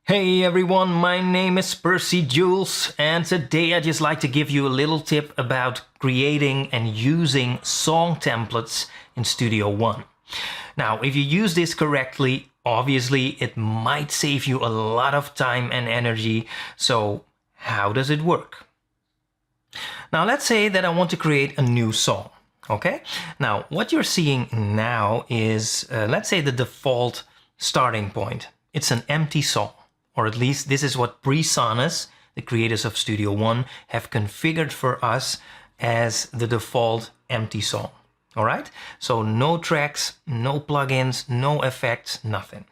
Hey everyone, my name is Percy Jules, and today I'd just like to give you a little tip about creating and using song templates in Studio One. Now, if you use this correctly, obviously it might save you a lot of time and energy. So how does it work? Now let's say that I want to create a new song. Okay, now what you're seeing now is, let's say, the default starting point. It's an empty song. Or at least this is what PreSonus, the creators of Studio One, have configured for us as the default empty song. All right? So no tracks, no plugins, no effects, nothing.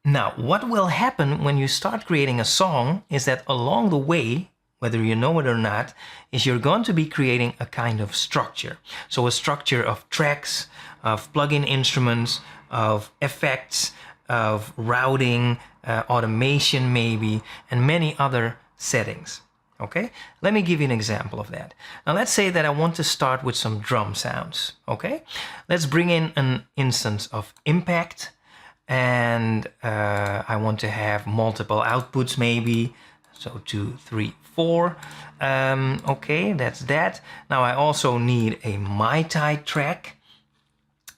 Now, what will happen when you start creating a song is that along the way, whether you know it or not, is you're going to be creating a kind of structure. So a structure of tracks, of plugin instruments, of effects, of routing, automation maybe, and many other settings. Okay, let me give you an example of that. Now let's say that I want to start with some drum sounds. Okay, let's bring in an instance of impact, and I want to have multiple outputs maybe. So 2, 3, 4. Okay, that's that. Now I also need a Mai-Tai track,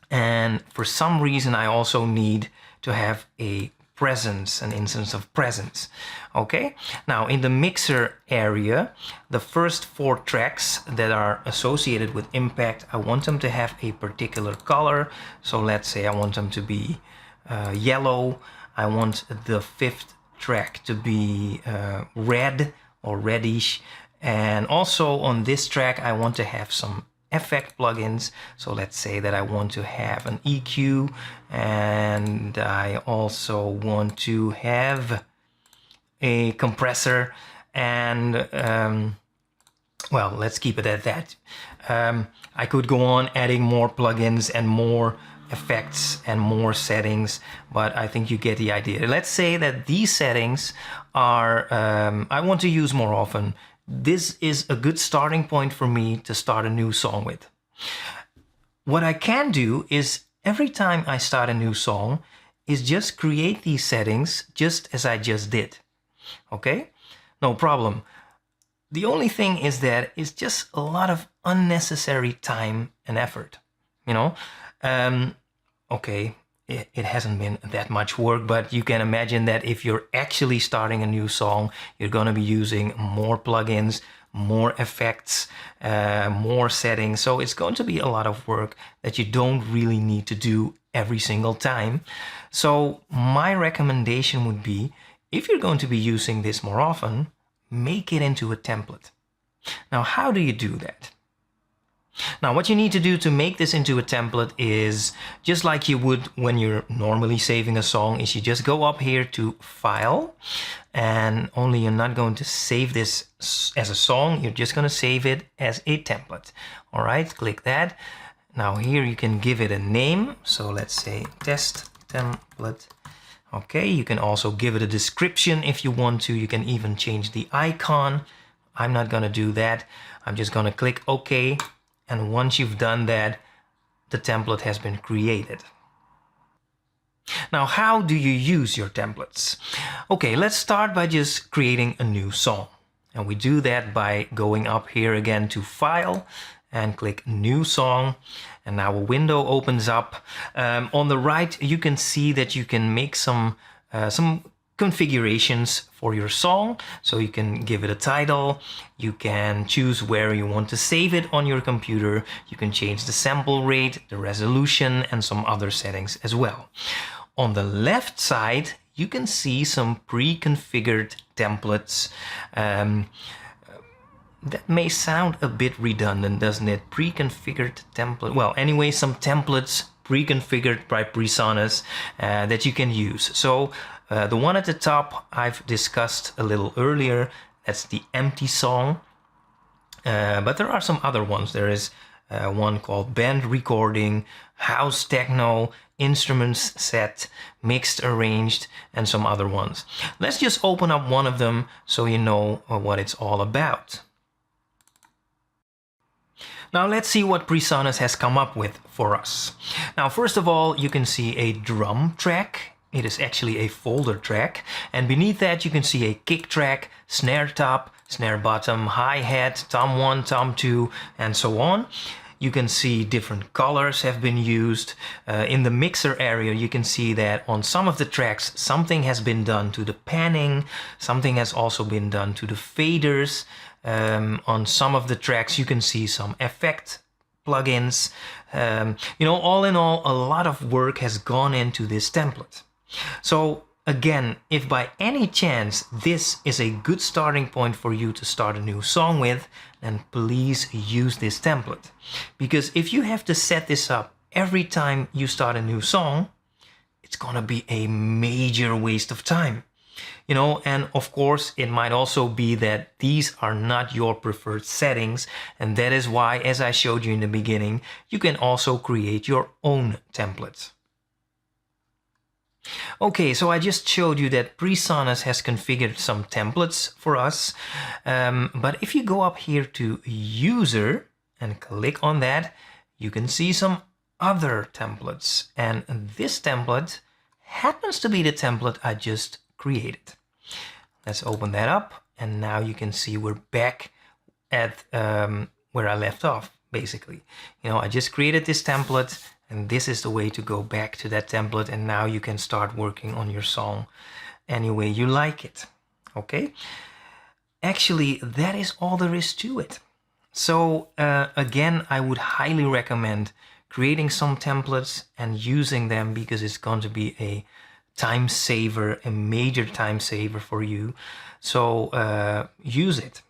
and for some reason I also need to have a presence, an instance of presence. Okay, now in the mixer area, the first 4 tracks that are associated with impact, I want them to have a particular color. So let's say I want them to be yellow. I want the 5th track to be red or reddish. And also on this track, I want to have some effect plugins. So let's say that I want to have an EQ, and I also want to have a compressor, and well, let's keep it at that. I could go on adding more plugins and more effects and more settings, but I think you get the idea. Let's say that these settings are I want to use more often. This is a good starting point for me to start a new song with. What I can do is every time I start a new song is just create these settings just as I just did. Okay? No problem. The only thing is that it's just a lot of unnecessary time and effort. You know? Okay, it hasn't been that much work, but you can imagine that if you're actually starting a new song, you're going to be using more plugins, more effects, more settings. So it's going to be a lot of work that you don't really need to do every single time. So my recommendation would be, if you're going to be using this more often, make it into a template. Now, how do you do that? Now, what you need to do to make this into a template is just like you would when you're normally saving a song, is you just go up here to File, and only you're not going to save this as a song, you're just going to save it as a template. All right, click that. Now here you can give it a name. So let's say test template. Okay, you can also give it a description if you want to. You can even change the icon. I'm not going to do that. I'm just going to click OK. And once you've done that, the template has been created. Now, how do you use your templates? Okay, let's start by just creating a new song. And we do that by going up here again to File and click New Song. And now a window opens up. On the right, you can see that you can make some configurations for your song. So you can give it a title, you can choose where you want to save it on your computer, you can change the sample rate, the resolution, and some other settings as well. On the left side, you can see some pre-configured templates. That may sound a bit redundant, doesn't it? Pre-configured template. Well, anyway, some templates pre-configured by PreSonus that you can use. So the one at the top I've discussed a little earlier. That's the empty song. But there are some other ones. There is one called band recording, house techno, instruments set, mixed arranged, and some other ones. Let's just open up one of them so you know what it's all about. Now let's see what PreSonus has come up with for us. Now first of all, you can see a drum track It is actually a folder track, and beneath that you can see a kick track, snare top, snare bottom, hi-hat, tom 1, tom 2, and so on. You can see different colors have been used. In the mixer area you can see that on some of the tracks something has been done to the panning, something has also been done to the faders. On some of the tracks you can see some effect plugins. You know, all in all, a lot of work has gone into this template. So again, if by any chance this is a good starting point for you to start a new song with, then please use this template. Because if you have to set this up every time you start a new song, it's gonna be a major waste of time. You know, and of course it might also be that these are not your preferred settings, and that is why, as I showed you in the beginning, you can also create your own templates. Okay, so I just showed you that PreSonus has configured some templates for us, but if you go up here to User and click on that, you can see some other templates, and this template happens to be the template I just created. Let's open that up, and now you can see we're back at where I left off, basically. You know, I just created this template, and this is the way to go back to that template, and now you can start working on your song any way you like it. Okay? Actually, that is all there is to it. So again, I would highly recommend creating some templates and using them, because it's going to be a time saver, a major time saver for you. So use it.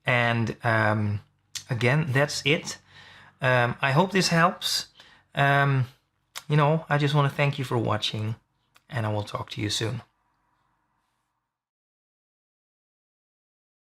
And again, that's it. I hope this helps. You know, I just want to thank you for watching, and I will talk to you soon.